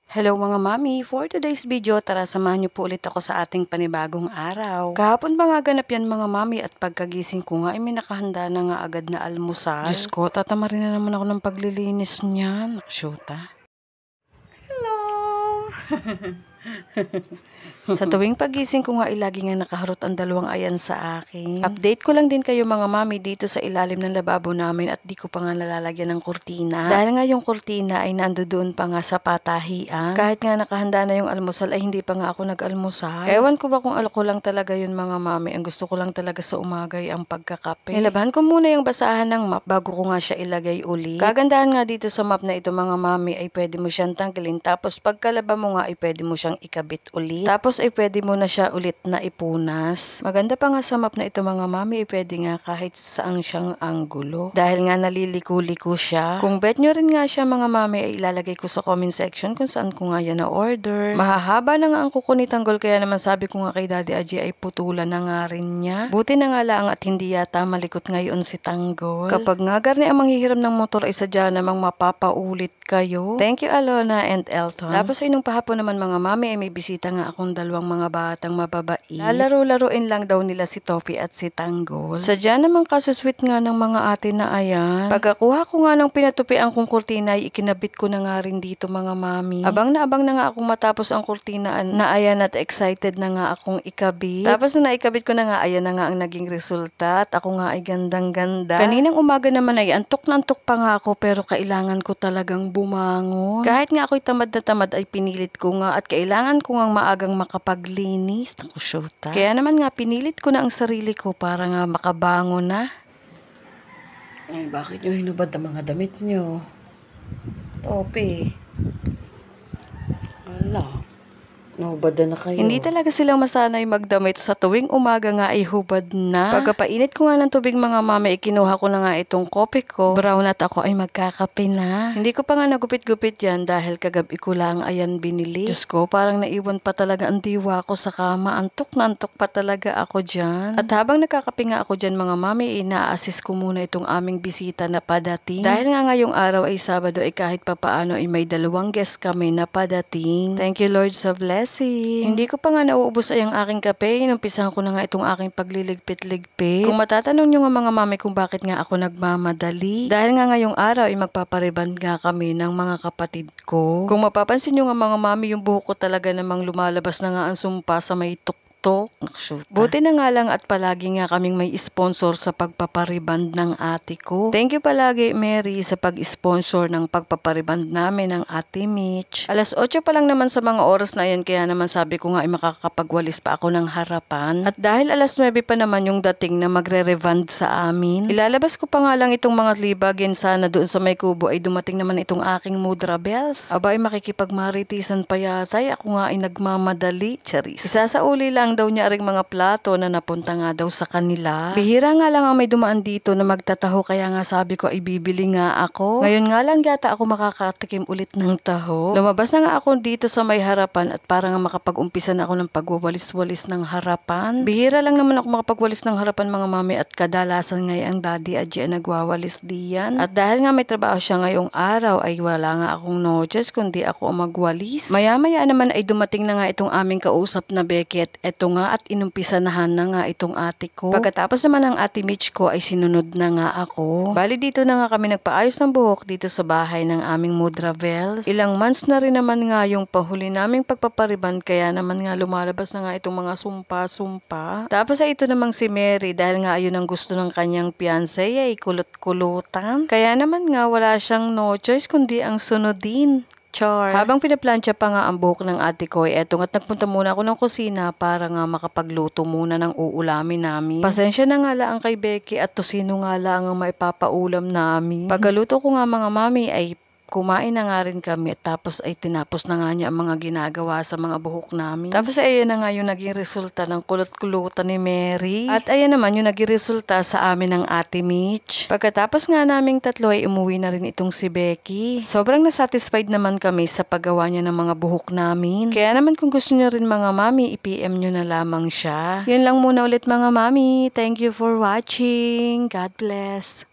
Hello mga mami! For today's video, tara samahan niyo po ulit ako sa ating panibagong araw. Kahapon pa nga ganap yan mga mami at pagkagising ko nga ay may nakahanda na nga agad na almusal. Diyos ko, tatamarin na naman ako ng paglilinis niyan. Nakashuta. Hello! Sa tuwing pagising ko nga ay lagi nga nakaharot ang dalawang ayan sa akin. Update ko lang din kayo mga mami dito sa ilalim ng lababo namin at di ko pa nga nalalagyan ng kurtina. Dahil nga yung kurtina ay nandoon pa nga sa patahian. Kahit nga nakahanda na yung almusal ay hindi pa nga ako nag-almusal. Ewan ko ba kung ako lang talaga yun mga mami. Ang gusto ko lang talaga sa umaga ay ang pagkakape. Nilabahan ko muna yung basahan ng map bago ko nga siya ilagay uli. Kagandahan nga dito sa map na ito mga mami ay pwede mo siyang tanggalin. Tapos pagkalaba mo nga ay pwede mo siyang ikabit ulit. Tapos ay pwede mo na siya ulit na ipunas. Maganda pa nga sa map na ito mga mami ay pwede nga kahit saan siyang anggulo. Dahil nga naliliko-liko siya. Kung bet nyo rin nga siya mga mami ay ilalagay ko sa comment section kung saan ko nga yan na-order. Mahahaba na nga ang kuko ni Tanggol kaya naman sabi ko nga kay Daddy Aji ay putulan na nga rin niya. Buti na nga lang at hindi yata malikot ngayon si Tanggol. Kapag nga garni ang manghihiram ng motor ay sadya namang mapapaulit kayo. Thank you Alona and Elton. Tapos ay nung pahapon naman mga mami ay may bisita nga akong dalawang mga batang mababait. Lalaro-laruin lang daw nila si Toffee at si Tanggol. Sadya namang kasusweet nga ng mga ate na ayan. Pagkakuha ko nga ng pinatupian kong kurtina ay ikinabit ko na nga rin dito mga mami. Abang na nga akong matapos ang kurtina na ayan at excited na nga akong ikabit. Tapos na naikabit ko na nga ayan na nga ang naging resulta at ako nga ay gandang-ganda. Kaninang umaga naman ay antok na antok pa nga ako pero kailangan ko talagang bumangon. Kahit nga ako'y tamad na tamad ay pinilit ko nga at kailangan ko nga maagang makapaglinis. Naku, syuta. Kaya naman nga pinilit ko na ang sarili ko para nga makabangon na. Ay, bakit nyo hinubad ang mga damit nyo? Topi. Ala. Nahubad na kayo. Hindi talaga silang masanay magdamit sa tuwing umaga nga ay hubad na. Pagkapainit ko nga ng tubig mga mami, ikinuha ko na nga itong kope ko. Brown at ako ay magkakape na. Hindi ko pa nga nagupit-gupit yan dahil kagabi ko lang ayan binili. Diyos ko, parang naiwan pa talaga ang diwa ko sa kama. Antok na antok pa talaga ako dyan. At habang nagkakape nga ako dyan mga mami, ina-assist ko muna itong aming bisita na padating. Dahil nga ngayong araw ay Sabado ay kahit papaano ay may dalawang guest kami na padating. Thank you Lord sa blessing. Hindi ko pa nga nauubos ay ang aking kape. Inumpisahan ko na nga itong aking pagliligpit-ligpit. Kung matatanong nyo nga mga mami kung bakit nga ako nagmamadali. Dahil nga ngayong araw ay magpapariband nga kami ng mga kapatid ko. Kung mapapansin nyo nga mga mami, yung buhok ko talaga namang lumalabas na nga ang sumpa sa may tuktok. Buti na nga lang at palagi nga kaming may sponsor sa pagpapariband ng ate ko. Thank you palagi Mary sa pag-sponsor ng pagpapariband namin ng ate Mitch. Alas 8 pa lang naman sa mga oras na yan kaya naman sabi ko nga ay makakapagwalis pa ako ng harapan. At dahil alas 9 pa naman yung dating na magre-revand sa amin, ilalabas ko pa nga lang itong mga libagin sana doon sa may kubo ay dumating naman itong aking mudra bells. Aba ay makikipagmaritisan pa yata ako nga ay nagmamadali. Charis. Isasauli lang daw niya ring mga plato na napunta nga daw sa kanila. Bihira nga lang ang may dumaan dito na magtataho kaya nga sabi ko ay bibili nga ako. Ngayon nga lang yata ako makakatikim ulit ng taho. Lumabas na nga ako dito sa may harapan at para nga makapag-umpisa na ako ng pagwawalis-walis ng harapan. Bihira lang naman ako makapagwalis ng harapan mga mami at kadalasan nga ang Daddy Aji ay nagwawalis diyan. At dahil nga may trabaho siya ngayong araw ay wala nga akong no choice kundi ako magwalis. Maya-maya naman ay dumating na nga itong aming kausap na Becky at ito nga at inumpisanahan na nga itong ate ko. Pagkatapos naman ng ate Mitch ko ay sinunod na nga ako. Bali dito na nga kami nagpaayos ng buhok dito sa bahay ng aming mudra bells. Ilang months na rin naman nga yung pahuli naming pagpapariban kaya naman nga lumalabas na nga itong mga sumpa-sumpa. Tapos ay ito namang si Mary dahil nga ayun ang gusto ng kanyang fiancé ay kulot-kulutan. Kaya naman nga wala siyang no choice kundi ang sunodin. Char. Habang pinaplansya pa nga ang buhok ng ate ko, eto nga't nagpunta muna ako ng kusina para nga makapagluto muna ng uulamin namin. Pasensya na nga lang kay Becky at tosino nga lang ang maipapaulam namin. Pagkaluto ko nga mga mami ay kumain na nga rin kami tapos ay tinapos na nga niya ang mga ginagawa sa mga buhok namin. Tapos ay ayan na nga yung naging resulta ng kulot-kulutan ni Mary. At ayan naman yung naging resulta sa amin ng ate Mitch. Pagkatapos nga naming tatlo ay umuwi na rin itong si Becky. Sobrang nasatisfied naman kami sa paggawa niya ng mga buhok namin. Kaya naman kung gusto niyo rin mga mami, i-PM nyo na lamang siya. Yun lang muna ulit mga mami. Thank you for watching. God bless.